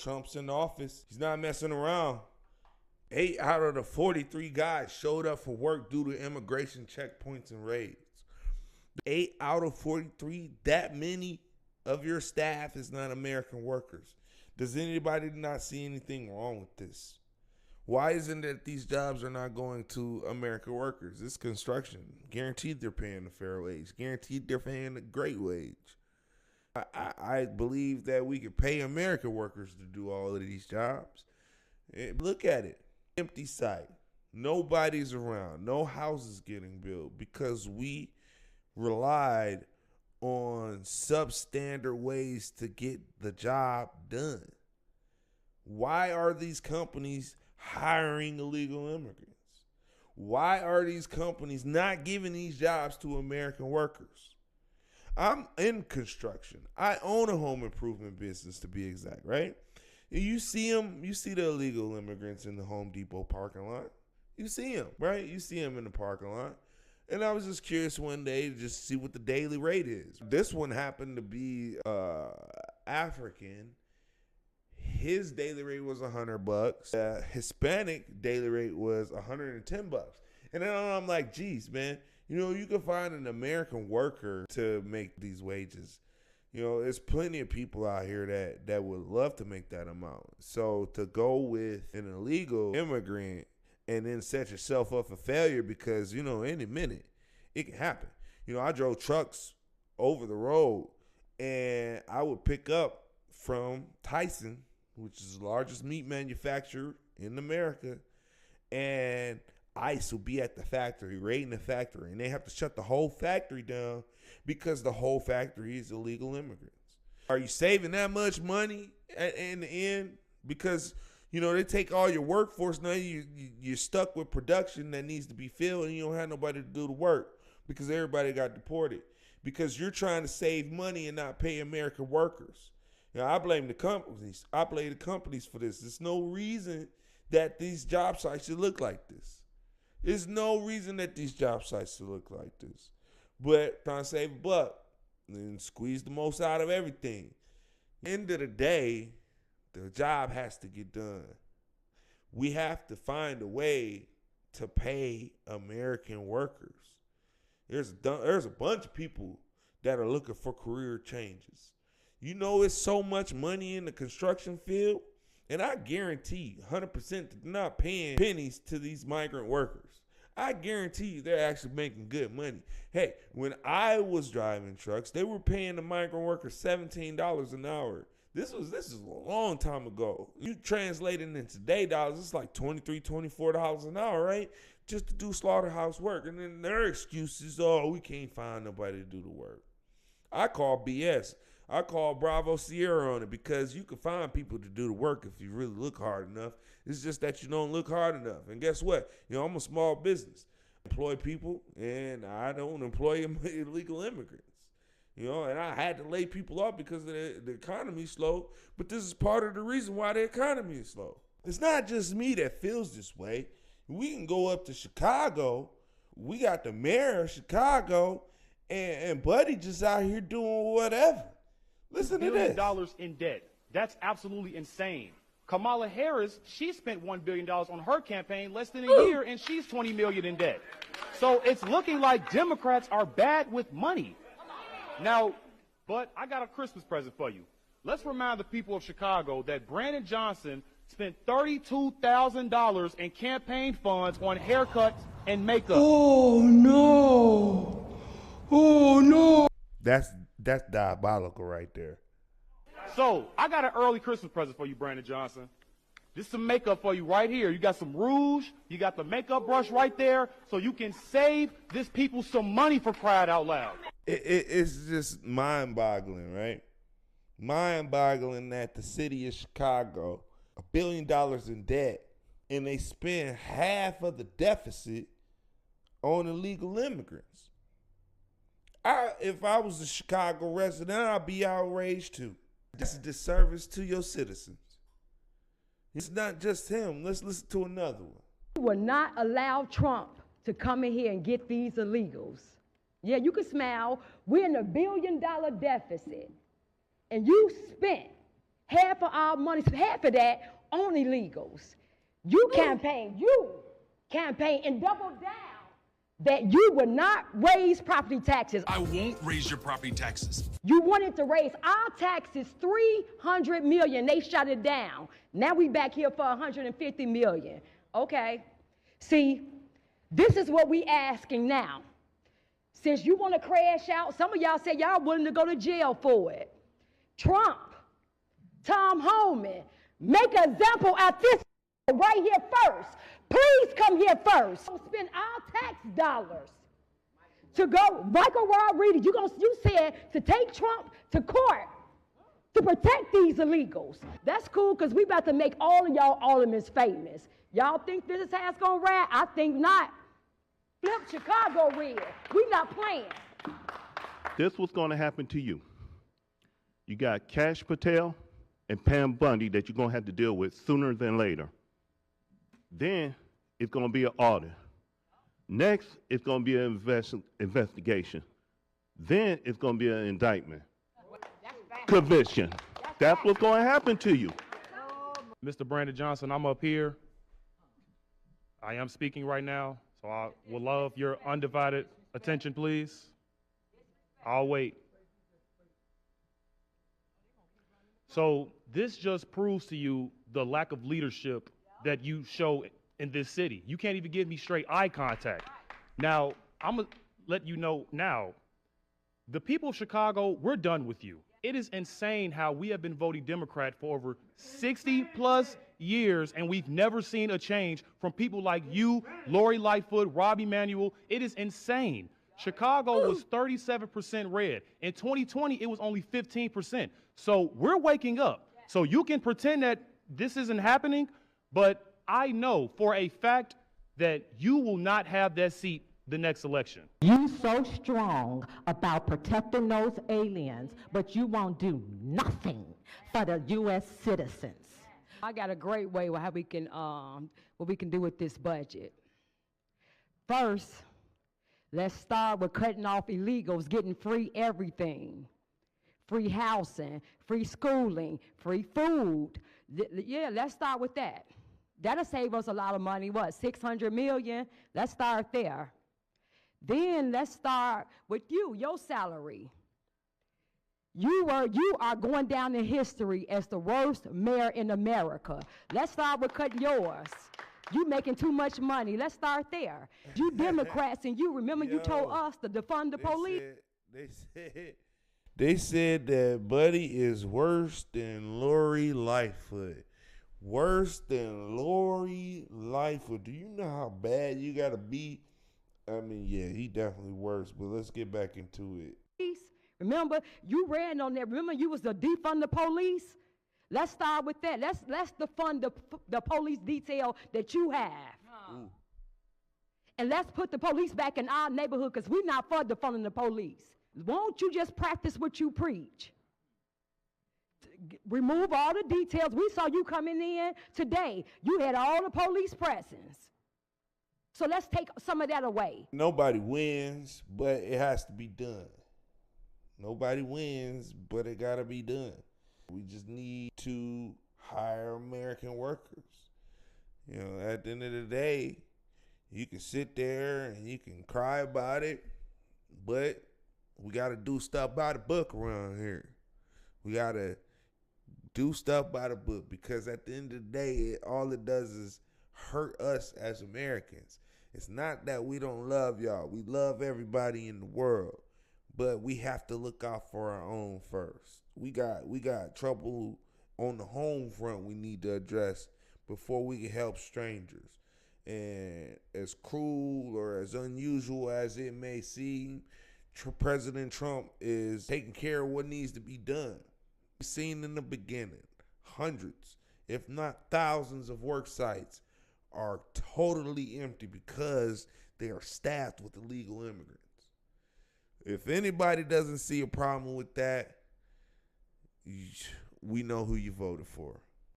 Trump's in office. He's not messing around. 8 out of the 43 guys showed up for work due to immigration checkpoints and raids. 8 out of 43, that many of your staff is not American workers. Does anybody not see anything wrong with this? Why isn't it that these jobs are not going to American workers? It's construction. Guaranteed they're paying a fair wage. Guaranteed they're paying a great wage. I believe that we could pay American workers to do all of these jobs. Look at it. Empty site. Nobody's around. No houses getting built because we relied on substandard ways to get the job done. Why are these companies hiring illegal immigrants? Why are these companies not giving these jobs to American workers? I'm in construction. I own a home improvement business, to be exact, right? You see them, you see the illegal immigrants in the Home Depot parking lot. You see them, right? You see them in the parking lot. And I was just curious one day to just see what the daily rate is. This one happened to be African. His daily rate was $100. Hispanic daily rate was $110. And then I'm like, geez, man, you know, you can find an American worker to make these wages. You know, there's plenty of people out here that would love to make that amount. So to go with an illegal immigrant and then set yourself up for failure because, you know, any minute it can happen. You know, I drove trucks over the road and I would pick up from Tyson, which is the largest meat manufacturer in America, and ICE will be at the factory, raiding the factory, and they have to shut the whole factory down because the whole factory is illegal immigrants. Are you saving that much money in the end? Because, you know, they take all your workforce. Now you're stuck with production that needs to be filled, and you don't have nobody to do the work because everybody got deported. Because you're trying to save money and not pay American workers. Now, I blame the companies. I blame the companies for this. There's no reason that these job sites should look like this. There's no reason that these job sites should look like this. But trying to save a buck and squeeze the most out of everything. End of the day, the job has to get done. We have to find a way to pay American workers. There's a bunch of people that are looking for career changes. You know, it's so much money in the construction field, and I guarantee 100% that they're not paying pennies to these migrant workers. I guarantee you they're actually making good money. Hey, when I was driving trucks, they were paying the migrant workers $17 an hour. This is a long time ago. You translate it into today dollars, it's like $23, $24 an hour, right? Just to do slaughterhouse work. And then their excuse is, oh, we can't find nobody to do the work. I call BS. I call Bravo Sierra on it because you can find people to do the work if you really look hard enough. It's just that you don't look hard enough. And guess what? You know, I'm a small business. I employ people, and I don't employ illegal immigrants. You know, and I had to lay people off because the economy's slow. But this is part of the reason why the economy is slow. It's not just me that feels this way. We can go up to Chicago. We got the mayor of Chicago, and Buddy just out here doing whatever. Listen to this. $1 billion in debt. That's absolutely insane. Kamala Harris, she spent $1 billion on her campaign less than a year, and she's $20 million in debt. So it's looking like Democrats are bad with money. Now, but I got a Christmas present for you. Let's remind the people of Chicago that Brandon Johnson spent $32,000 in campaign funds on haircuts and makeup. Oh, no. Oh, no. That's diabolical right there. So I got an early Christmas present for you, Brandon Johnson. This is some makeup for you right here. You got some rouge. You got the makeup brush right there, so you can save this people some money, for crying out loud. It's just mind-boggling, right? Mind-boggling that the city of Chicago, $1 billion in debt, and they spend half of the deficit on illegal immigrants. If I was a Chicago resident, I'd be outraged too. This is a disservice to your citizens. It's not just him. Let's listen to another one. We will not allow Trump to come in here and get these illegals. Yeah, you can smile. We're in $1 billion deficit. And you spent Half of our money, half of that on illegals. You campaign and double down that you would not raise property taxes. I won't raise your property taxes. You wanted to raise our taxes $300 million. They shut it down. Now we back here for $150 million. Okay. See, this is what we asking now. Since you want to crash out, some of y'all say y'all willing to go to jail for it. Trump, Tom Homan, make an example at this right here first. Please come here first. Spend our tax dollars to go. Michael Rodriguez, you said to take Trump to court to protect these illegals. That's cool because we about to make all of y'all aldermen famous. Y'all think this is how it's gonna ride? I think not. Flip Chicago red. We not playing. This was going to happen to you. You got Cash Patel and Pam Bundy that you're going to have to deal with sooner than later. Then it's going to be an audit. Next, it's going to be an investigation. Then it's going to be an indictment. Conviction. That's what's going to happen to you. Mr. Brandon Johnson, I'm up here. I am speaking right now, so I would love your undivided attention, please. I'll wait. So this just proves to you the lack of leadership that you show in this city. You can't even give me straight eye contact. Now, I'm going to let you know now, the people of Chicago, we're done with you. It is insane how we have been voting Democrat for over 60 plus years, and we've never seen a change from people like you, Lori Lightfoot, Robbie Manuel. It is insane. Chicago was 37% red. In 2020, it was only 15%. So we're waking up. So you can pretend that this isn't happening, but I know for a fact that you will not have that seat the next election. You so strong about protecting those aliens, but you won't do nothing for the U.S. citizens. I got a great way how we can what we can do with this budget. First, let's start with cutting off illegals, getting free everything. Free housing, free schooling, free food. Yeah, let's start with that. That'll save us a lot of money. What, $600 million? Let's start there. Then let's start with your salary. You are going down in history as the worst mayor in America. Let's start with cutting yours. You making too much money. Let's start there. You Democrats, and you remember you told us to defund the police. They said that Buddy is worse than Lori Lightfoot. Worse than Lori Lightfoot. Do you know how bad you gotta be? I mean, yeah, he definitely worse, but let's get back into it. Remember, you ran on that. Remember, you was the defund the police? Let's start with that. Let's defund the police detail that you have. And let's put the police back in our neighborhood because we're not for defunding the police. Won't you just practice what you preach? Remove all the details. We saw you coming in today. You had all the police presence. So let's take some of that away. Nobody wins, but it has to be done. Nobody wins, but it got to be done. We just need to hire American workers. You know, at the end of the day, you can sit there and you can cry about it, but we got to do stuff by the book around here. We got to do stuff by the book because at the end of the day, all it does is hurt us as Americans. It's not that we don't love y'all. We love everybody in the world, but we have to look out for our own first. We got trouble on the home front we need to address before we can help strangers. And as cruel or as unusual as it may seem, President Trump is taking care of what needs to be done. We've seen in the beginning, hundreds, if not thousands of work sites are totally empty because they are staffed with illegal immigrants. If anybody doesn't see a problem with that, we know who you voted for.